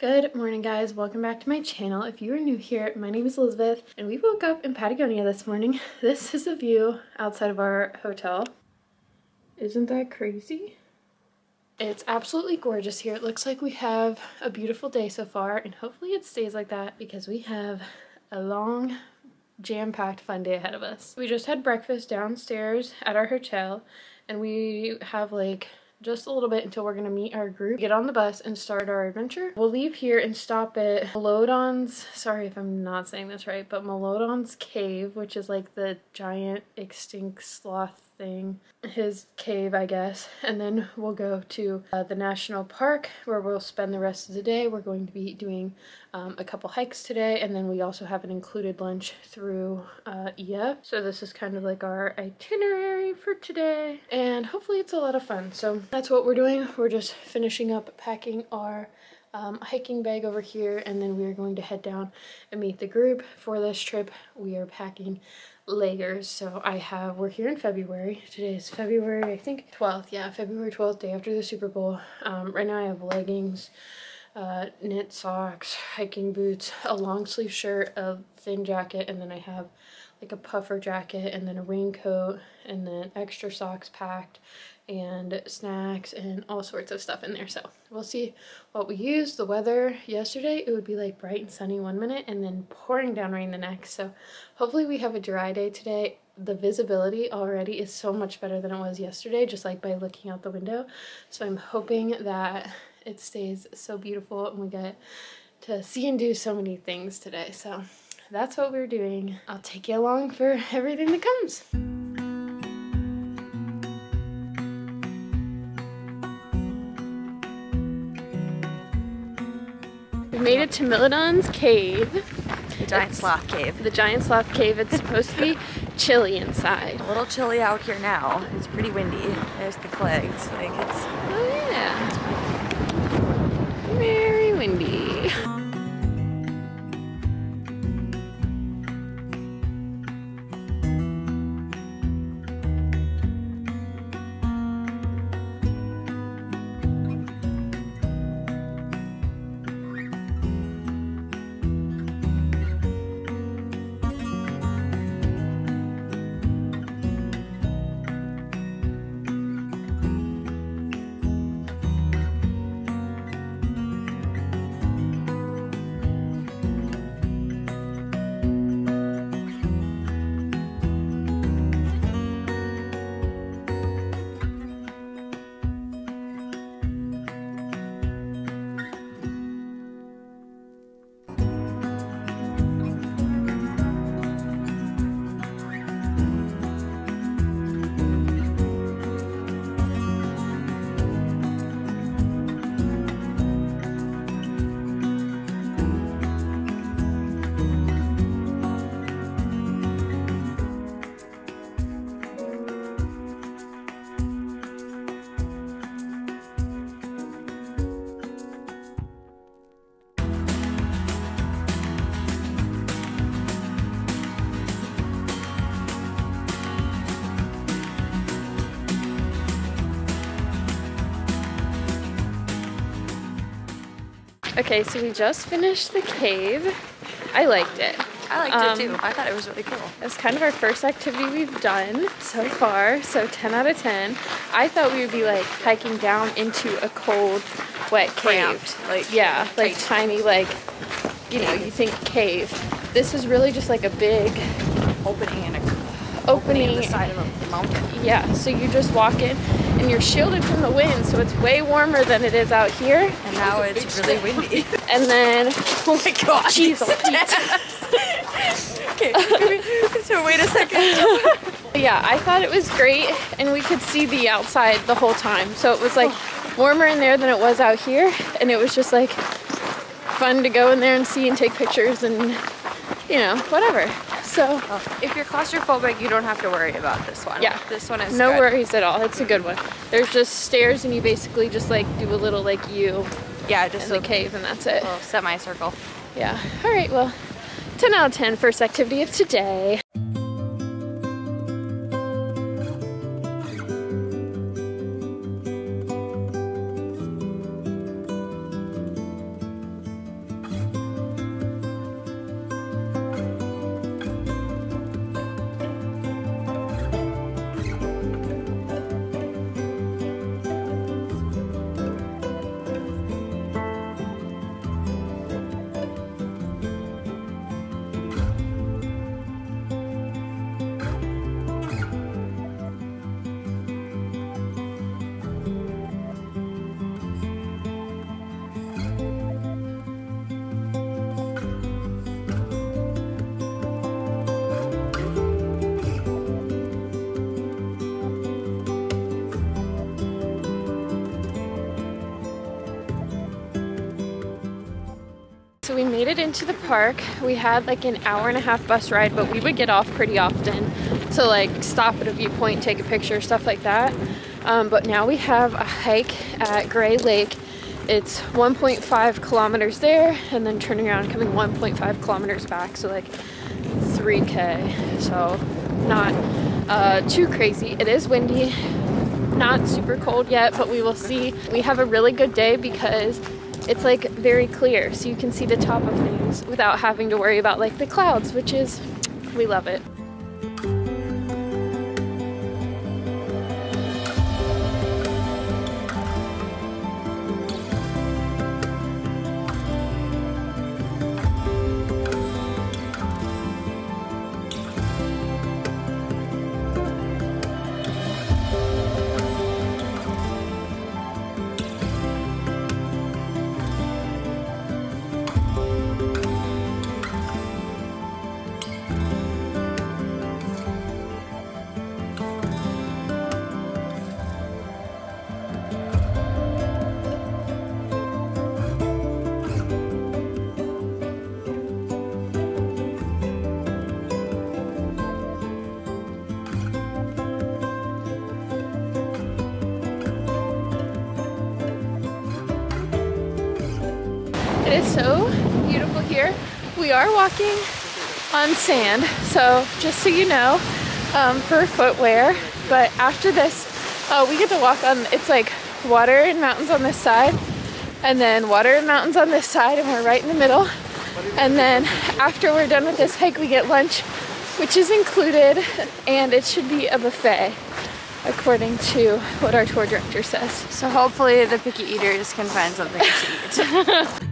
Good morning, guys. Welcome back to my channel. If you are new here, my name is Elizabeth and we woke up in Patagonia this morning. This is a view outside of our hotel. Isn't that crazy? It's absolutely gorgeous here. It looks like we have a beautiful day so far, and hopefully it stays like that because we have a long, jam-packed fun day ahead of us. We just had breakfast downstairs at our hotel, and we have like just a little bit until we're gonna meet our group, get on the bus, and start our adventure. We'll leave here and stop at Milodon's, sorry if I'm not saying this right, but Milodon's cave, which is like the giant extinct sloth thing, his cave, I guess. And then we'll go to the national park where we'll spend the rest of the day. We're going to be doing a couple hikes today, and then we also have an included lunch through EF. So this is kind of like our itinerary for today, and hopefully it's a lot of fun. So that's what we're doing. We're just finishing up packing our hiking bag over here, and then we are going to head down and meet the group. For this trip, we are packing layers. So we're here in February. Today is February, I think 12th. Yeah, February 12th, day after the Super Bowl. Right now I have leggings, knit socks, hiking boots, a long sleeve shirt, a thin jacket, and then I have like a puffer jacket and then a raincoat and then extra socks packed and snacks and all sorts of stuff in there. So we'll see what we use. The weather yesterday, it would be like bright and sunny one minute and then pouring down rain the next. So hopefully we have a dry day today. The visibility already is so much better than it was yesterday, just like by looking out the window. So I'm hoping that it stays so beautiful and we get to see and do so many things today. So that's what we're doing. I'll take you along for everything that comes. We made it to Milodon's cave. The giant sloth cave. The giant sloth cave. It's supposed to be chilly inside. A little chilly out here now. It's pretty windy. There's the clags. Like it's. Oh yeah. Very windy. Okay, so we just finished the cave. I liked it. I liked it too. I thought it was really cool. It was kind of our first activity we've done so far, so 10 out of 10. I thought we would be like hiking down into a cold, wet cave. Like, yeah, like tiny, like, you know, you think cave. This is really just like a big opening in the side of a mountain. Yeah, so you just walk in and you're shielded from the wind, so it's way warmer than it is out here. And now it's really windy. And then, oh my god, jeez, okay, so wait a second. Yeah, I thought it was great, and we could see the outside the whole time. So it was like warmer in there than it was out here, and it was just like fun to go in there and see and take pictures and, you know, whatever. So if you're claustrophobic, you don't have to worry about this one. Yeah, this one is no good. worries at all. It's a good one. There's just stairs, and you basically just like do a little like U. Yeah, just in the cave, and that's it. A little semicircle. Yeah. All right. Well, 10 out of 10 first activity of today. So we made it into the park. We had like an hour-and-a-half bus ride, but we would get off pretty often to like stop at a viewpoint, take a picture, stuff like that. But now we have a hike at Gray Lake. It's 1.5 kilometers there, and then turning around coming 1.5 kilometers back, so like 3K. So not too crazy. It is windy, not super cold yet, but we will see. We have a really good day because it's like very clear, so you can see the top of things without having to worry about like the clouds, which is, we love it. It is so beautiful here. We are walking on sand, so just so you know, for footwear. But after this, we get to walk on, it's like water and mountains on this side, and then water and mountains on this side, and we're right in the middle. And then after we're done with this hike, we get lunch, which is included, and it should be a buffet, according to what our tour director says. So hopefully the picky eaters can find something to eat.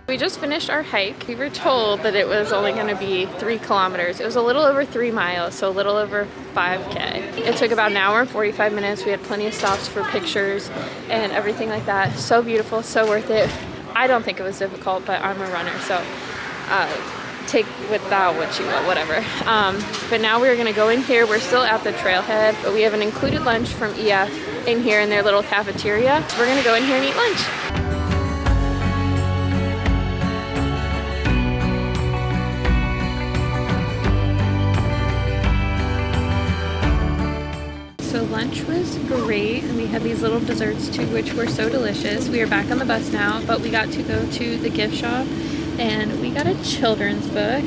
We just finished our hike. We were told that it was only going to be 3 kilometers. It was a little over 3 miles, so a little over 5K. It took about an hour and 45 minutes. We had plenty of stops for pictures and everything like that. So beautiful, so worth it. I don't think it was difficult, but I'm a runner, so take with that what you will, whatever. But now we're gonna go in here. We're still at the trailhead, but we have an included lunch from EF in here in their little cafeteria. So we're gonna go in here and eat lunch. So lunch was great, and we had these little desserts too, which were so delicious. We are back on the bus now, but we got to go to the gift shop, and we got a children's book.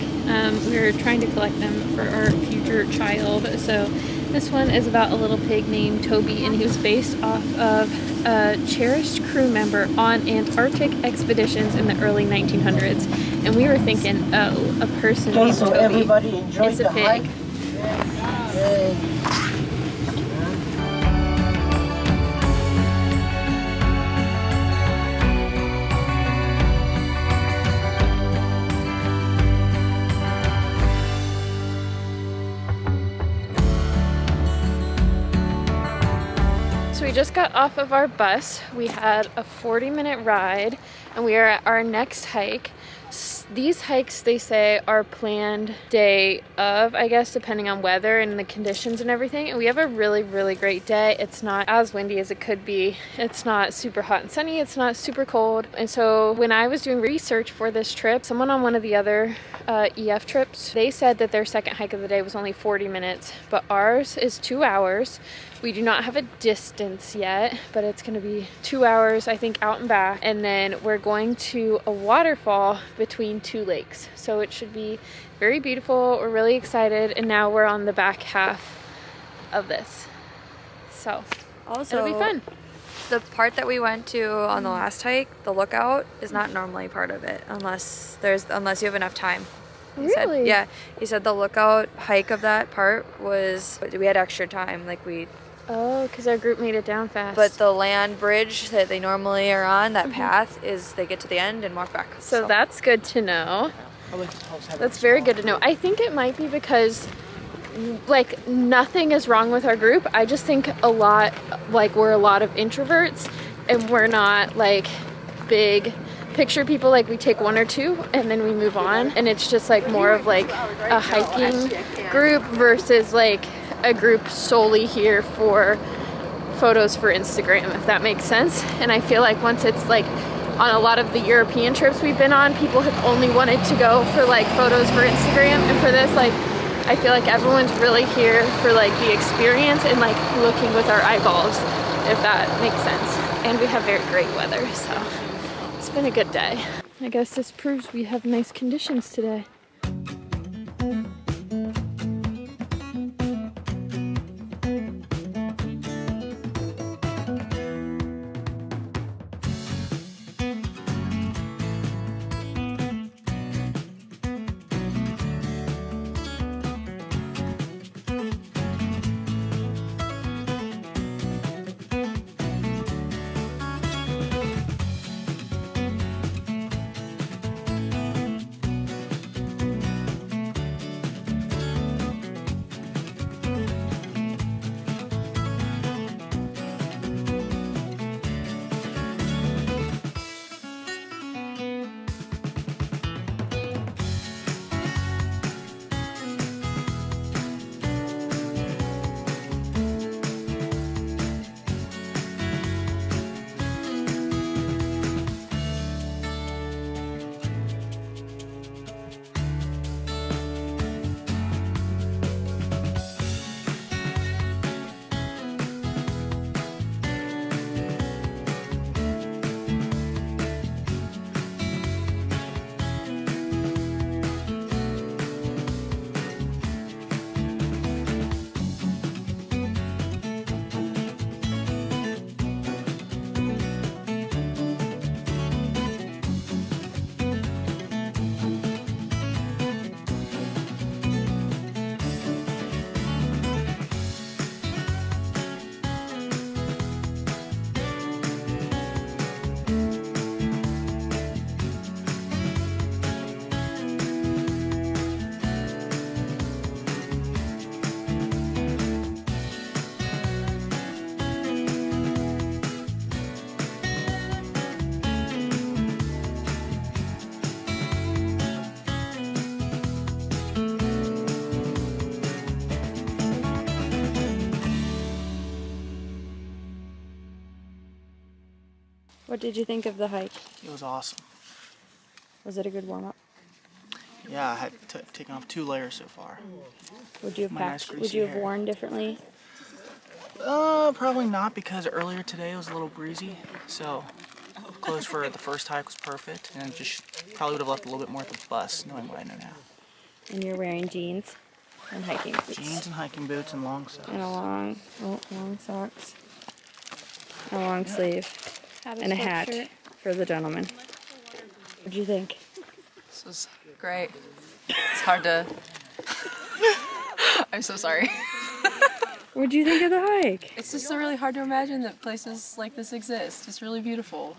We were trying to collect them for our future child, so This one is about a little pig named Toby, and he was based off of a cherished crew member on Antarctic expeditions in the early 1900s. And we were thinking, oh, a person named so Toby. Everybody enjoyed It's a the pig. hike. So we just got off of our bus. We had a 40-minute ride and we are at our next hike. These hikes, they say, are planned day of, I guess, depending on weather and the conditions and everything. And we have a really, really great day. It's not as windy as it could be. It's not super hot and sunny. It's not super cold. And so when I was doing research for this trip, someone on one of the other EF trips, they said that their second hike of the day was only 40 minutes, but ours is 2 hours. We do not have a distance yet, but it's going to be 2 hours, I think, out and back. And then we're going to a waterfall between two lakes. So it should be very beautiful. We're really excited. And now we're on the back half of this. So Also, it'll be fun. The part that we went to on the last hike, the lookout, is not normally part of it unless you have enough time. He Really? said, yeah. He said the lookout hike of that part was, we had extra time, like we. Oh, because our group made it down fast. But the land bridge that they normally are on, that path, is they get to the end and walk back. So that's good to know. That's very good to know. I think it might be because, like, nothing is wrong with our group. I just think we're a lot of introverts and we're not like big picture people. Like, we take one or two and then we move on, and it's just like more of like a hiking group versus like a group solely here for photos for Instagram, if that makes sense. And I feel like once it's like on a lot of the European trips we've been on, people have only wanted to go for like photos for Instagram, and for this, like, I feel like everyone's really here for like the experience and like looking with our eyeballs, if that makes sense. And we have very great weather, so it's been a good day. I guess this proves we have nice conditions today. What did you think of the hike? It was awesome. Was it a good warm-up? Yeah, I had taken off 2 layers so far. Would you have My packed? nice Would you have greasy hair. worn differently? Probably not, because earlier today it was a little breezy, so clothes for the first hike was perfect, and just probably would have left a little bit more at the bus, knowing what I know now. And you're wearing jeans? And hiking boots. Jeans and hiking boots and long socks. And a long socks. A long sleeve. And a hat for the gentleman. What'd you think? This was great. It's hard to... I'm so sorry. What'd you think of the hike? It's just really hard to imagine that places like this exist. It's really beautiful.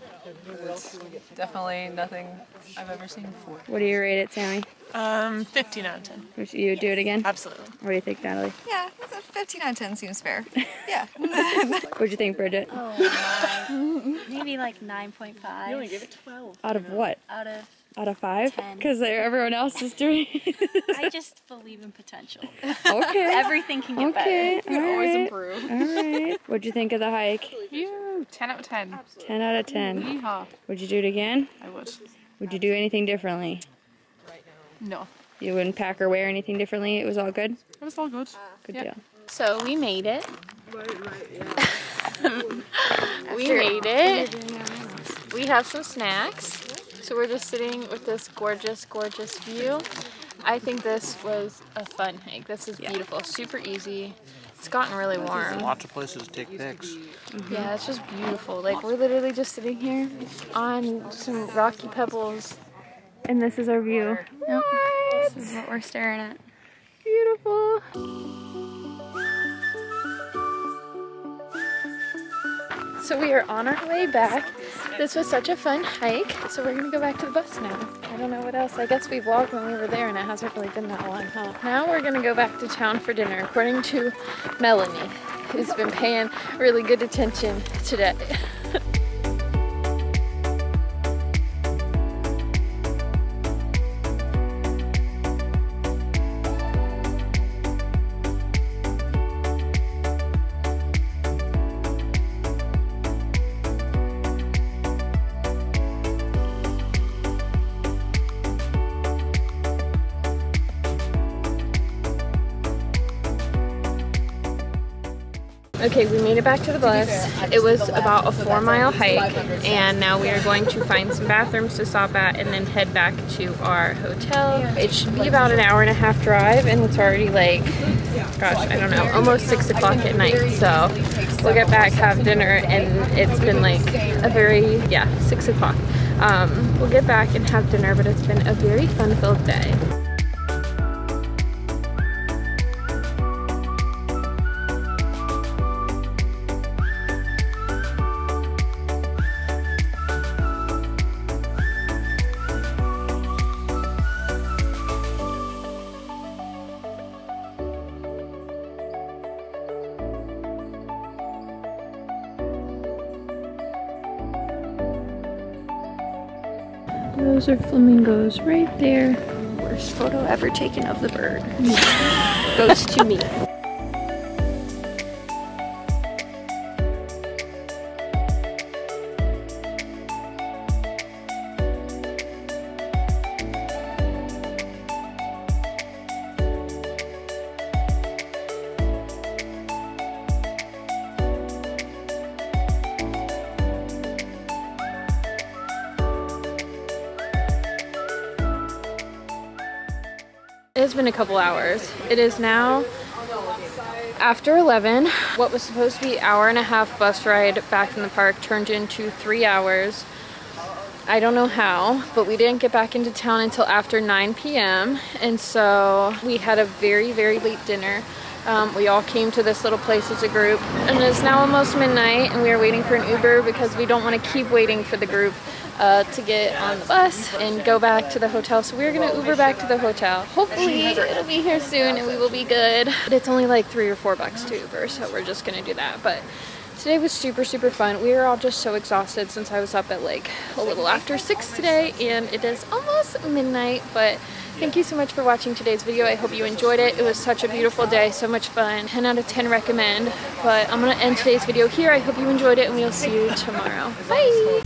It's definitely nothing I've ever seen before. What do you rate it, Sammy? 15 out of 10. Would you do it again? Absolutely. What do you think, Natalie? Yeah, 15 out of 10 seems fair. Yeah. What'd you think, Bridget? Oh, maybe like 9.5. You only gave it 12. Out of what? Out of 5? 10. Because everyone else is doing I just believe in potential. Okay. Everything can get better. You can always improve. Alright. What'd you think of the hike? You 10 out of 10. 10 out of 10. Yeehaw. Would you do it again? I would. Would you do anything differently? No. You wouldn't pack or wear anything differently? It was all good? It was all good. Good Yeah. deal. So we made it. We made it. We have some snacks. So we're just sitting with this gorgeous, gorgeous view. I think this was a fun hike. This is beautiful, super easy. It's gotten really warm. Lots of places to take pics. Yeah, it's just beautiful. Like we're literally just sitting here on some rocky pebbles. And this is our view. Yep. This is what we're staring at. Beautiful. So we are on our way back. This was such a fun hike. So we're gonna go back to the bus now. I don't know what else. I guess we vlogged when we were there and it hasn't really been that long, huh? Now we're gonna go back to town for dinner, according to Melanie, who's been paying really good attention today. Okay, we made it back to the bus. It was about a 4-mile hike, and now we are going to find some bathrooms to stop at and then head back to our hotel. It should be about an hour-and-a-half drive, and it's already like, gosh, I don't know, almost 6 o'clock at night. So we'll get back, have dinner, and it's been like a very, 6 o'clock. We'll get back and have dinner, but it's been a very fun-filled day. Those are flamingos right there. Worst photo ever taken of the bird. Goes to me. It has been a couple hours. It is now after 11. What was supposed to be an hour-and-a-half bus ride back from the park turned into 3 hours. I don't know how, but we didn't get back into town until after 9 p.m. And so we had a very, very late dinner. We all came to this little place as a group, and it's now almost midnight, and we are waiting for an Uber because we don't want to keep waiting for the group to get on the bus and go back to the hotel. So we're gonna Uber back to the hotel. Hopefully it'll be here soon and we will be good. But it's only like $3 or $4 to Uber, so we're just gonna do that. But today was super, super fun. We were all just so exhausted since I was up at like a little after 6 today, and it is almost midnight. But thank you so much for watching today's video. I hope you enjoyed it. It was such a beautiful day, so much fun. 10 out of 10 recommend. But I'm gonna end today's video here. I hope you enjoyed it, and we'll see you tomorrow. Bye!